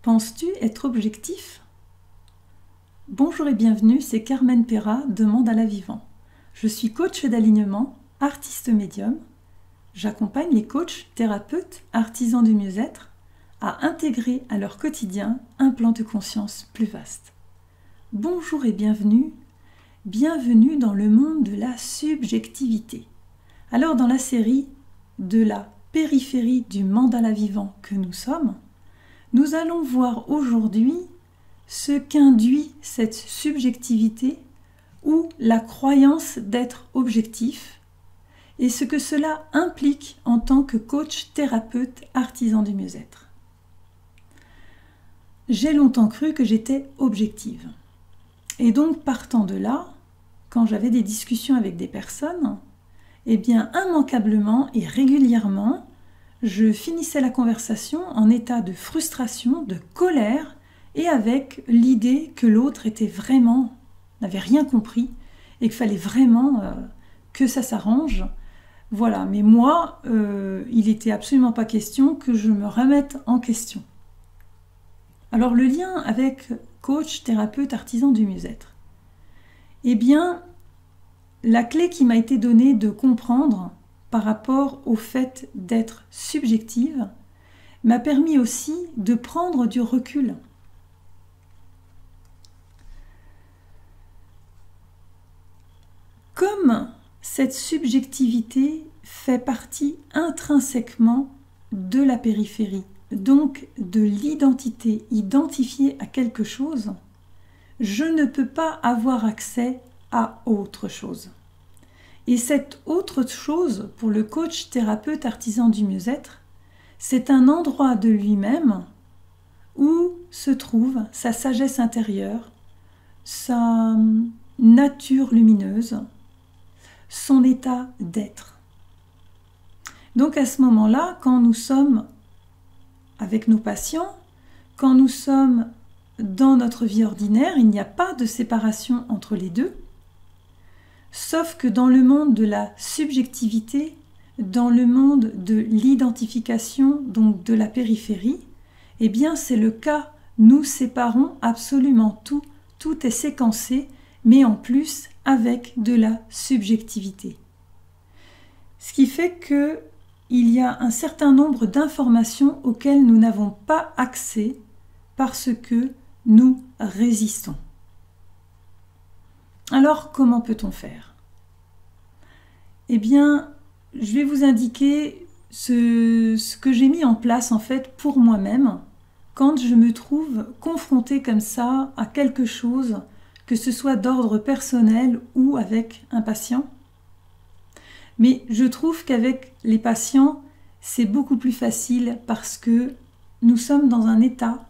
Penses-tu être objectif? Bonjour et bienvenue, c'est Carmen Perra de Mandala Vivant. Je suis coach d'alignement, artiste médium. J'accompagne les coachs, thérapeutes, artisans du mieux-être à intégrer à leur quotidien un plan de conscience plus vaste. Bonjour et bienvenue, bienvenue dans le monde de la subjectivité. Alors dans la série de la périphérie du mandala vivant que nous sommes, nous allons voir aujourd'hui ce qu'induit cette subjectivité ou la croyance d'être objectif et ce que cela implique en tant que coach, thérapeute, artisan du mieux-être. J'ai longtemps cru que j'étais objective. Et donc partant de là, quand j'avais des discussions avec des personnes, eh bien immanquablement et régulièrement, je finissais la conversation en état de frustration, de colère et avec l'idée que l'autre n'avait rien compris et qu'il fallait vraiment que ça s'arrange. Voilà, mais moi, il n'était absolument pas question que je me remette en question. Alors le lien avec coach, thérapeute, artisan du mieux-être. Eh bien, la clé qui m'a été donnée de comprendre par rapport au fait d'être subjective m'a permis aussi de prendre du recul. Comme cette subjectivité fait partie intrinsèquement de la périphérie, donc de l'identité identifiée à quelque chose, je ne peux pas avoir accès à autre chose. Et cette autre chose, pour le coach, thérapeute, artisan du mieux-être, c'est un endroit de lui-même où se trouve sa sagesse intérieure, sa nature lumineuse, son état d'être. Donc à ce moment-là, quand nous sommes avec nos patients, quand nous sommes dans notre vie ordinaire, il n'y a pas de séparation entre les deux. Sauf que dans le monde de la subjectivité, dans le monde de l'identification, donc de la périphérie, eh bien c'est le cas, nous séparons absolument tout, tout est séquencé, mais en plus avec de la subjectivité. Ce qui fait qu'il y a un certain nombre d'informations auxquelles nous n'avons pas accès parce que nous résistons. Alors, comment peut-on faire? Eh bien, je vais vous indiquer ce que j'ai mis en place en fait pour moi-même quand je me trouve confrontée comme ça à quelque chose, que ce soit d'ordre personnel ou avec un patient. Mais je trouve qu'avec les patients, c'est beaucoup plus facile parce que nous sommes dans un état,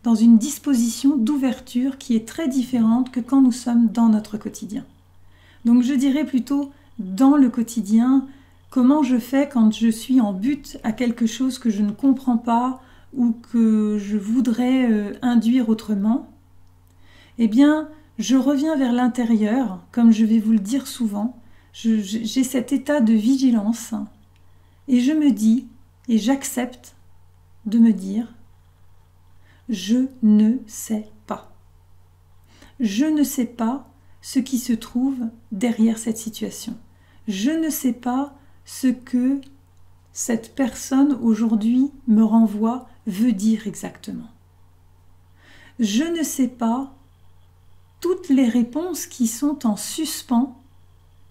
dans une disposition d'ouverture qui est très différente que quand nous sommes dans notre quotidien. Donc je dirais plutôt dans le quotidien, comment je fais quand je suis en butte à quelque chose que je ne comprends pas ou que je voudrais induire autrement. Eh bien, je reviens vers l'intérieur, comme je vais vous le dire souvent, j'ai cet état de vigilance et je me dis, et j'accepte de me dire, je ne sais pas. Je ne sais pas ce qui se trouve derrière cette situation. Je ne sais pas ce que cette personne aujourd'hui me renvoie veut dire exactement. Je ne sais pas toutes les réponses qui sont en suspens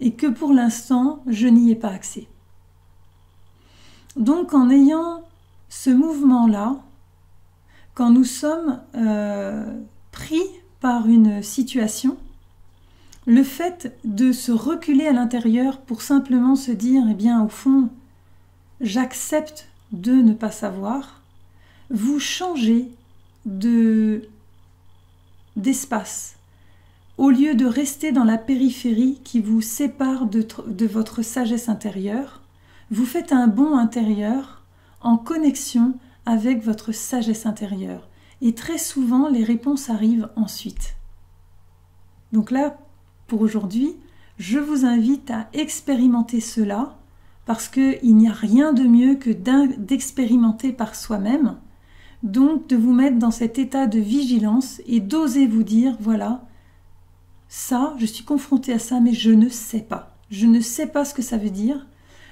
et que pour l'instant je n'y ai pas accès. Donc en ayant ce mouvement-là, quand nous sommes pris par une situation, le fait de se reculer à l'intérieur pour simplement se dire, eh bien au fond, j'accepte de ne pas savoir, vous changez d'espace. Au lieu de rester dans la périphérie qui vous sépare de votre sagesse intérieure, vous faites un bond intérieur en connexion avec votre sagesse intérieure. Et très souvent, les réponses arrivent ensuite. Donc là, pour aujourd'hui, je vous invite à expérimenter cela parce qu'il n'y a rien de mieux que d'expérimenter par soi-même donc de vous mettre dans cet état de vigilance et d'oser vous dire, voilà, ça, je suis confrontée à ça, mais je ne sais pas. Je ne sais pas ce que ça veut dire.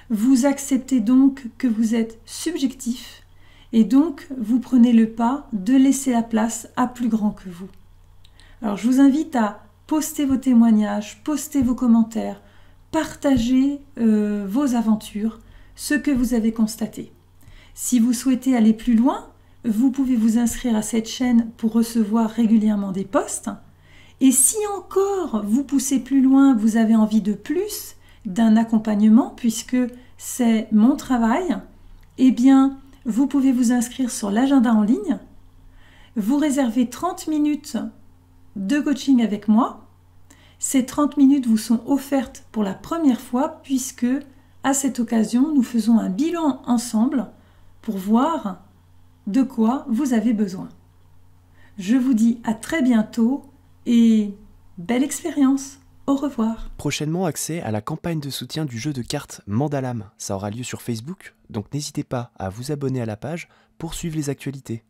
Vous acceptez donc que vous êtes subjectif et donc vous prenez le pas de laisser la place à plus grand que vous. Alors je vous invite à poster vos témoignages, poster vos commentaires, partager vos aventures, ce que vous avez constaté. Si vous souhaitez aller plus loin, vous pouvez vous inscrire à cette chaîne pour recevoir régulièrement des posts. Et si encore vous poussez plus loin, vous avez envie de plus, d'un accompagnement, puisque c'est mon travail, eh bien, vous pouvez vous inscrire sur l'agenda en ligne. Vous réservez 30 minutes de coaching avec moi. Ces 30 minutes vous sont offertes pour la première fois, puisque à cette occasion, nous faisons un bilan ensemble pour voir de quoi vous avez besoin. Je vous dis à très bientôt et belle expérience. Au revoir. Prochainement, accès à la campagne de soutien du jeu de cartes Mandalam. Ça aura lieu sur Facebook, donc n'hésitez pas à vous abonner à la page pour suivre les actualités.